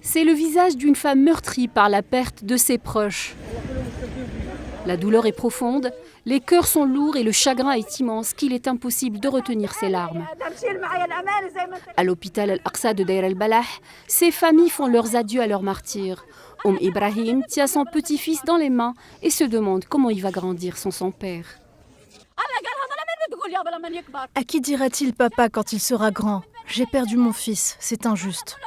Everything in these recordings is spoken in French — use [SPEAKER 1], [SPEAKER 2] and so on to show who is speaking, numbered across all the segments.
[SPEAKER 1] C'est le visage d'une femme meurtrie par la perte de ses proches. La douleur est profonde, les cœurs sont lourds et le chagrin est immense qu'il est impossible de retenir ses larmes. À l'hôpital Al-Aqsa de Deir el-Balah, ces familles font leurs adieux à leurs martyrs. Ibrahim tient son petit-fils dans les mains et se demande comment il va grandir sans son père.
[SPEAKER 2] À qui dira-t-il papa quand il sera grand? J'ai perdu mon fils, c'est injuste.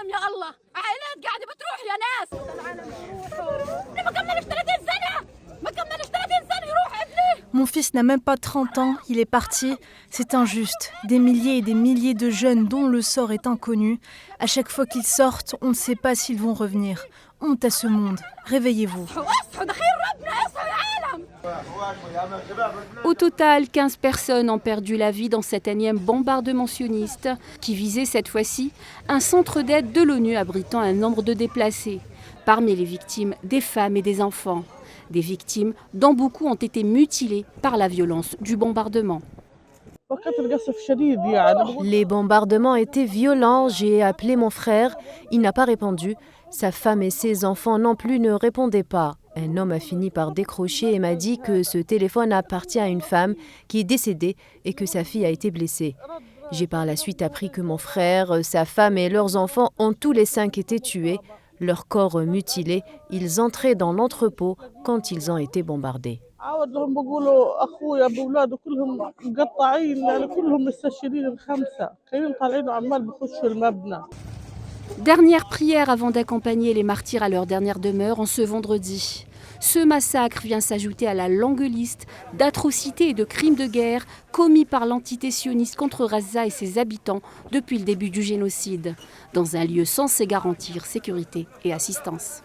[SPEAKER 2] Mon fils n'a même pas 30 ans, il est parti, c'est injuste. Des milliers et des milliers de jeunes dont le sort est inconnu. À chaque fois qu'ils sortent, on ne sait pas s'ils vont revenir. Honte à ce monde, réveillez-vous.
[SPEAKER 1] Au total, 15 personnes ont perdu la vie dans cet énième bombardement sioniste qui visait cette fois-ci un centre d'aide de l'ONU abritant un nombre de déplacés. Parmi les victimes, des femmes et des enfants. Des victimes dont beaucoup ont été mutilées par la violence du bombardement.
[SPEAKER 3] Les bombardements étaient violents, j'ai appelé mon frère, il n'a pas répondu. Sa femme et ses enfants non plus ne répondaient pas. Un homme a fini par décrocher et m'a dit que ce téléphone appartient à une femme qui est décédée et que sa fille a été blessée. J'ai par la suite appris que mon frère, sa femme et leurs enfants ont tous les 5 été tués. Leurs corps mutilés, ils entraient dans l'entrepôt quand ils ont été bombardés.
[SPEAKER 1] Dernière prière avant d'accompagner les martyrs à leur dernière demeure en ce vendredi. Ce massacre vient s'ajouter à la longue liste d'atrocités et de crimes de guerre commis par l'entité sioniste contre Gaza et ses habitants depuis le début du génocide, dans un lieu censé garantir sécurité et assistance.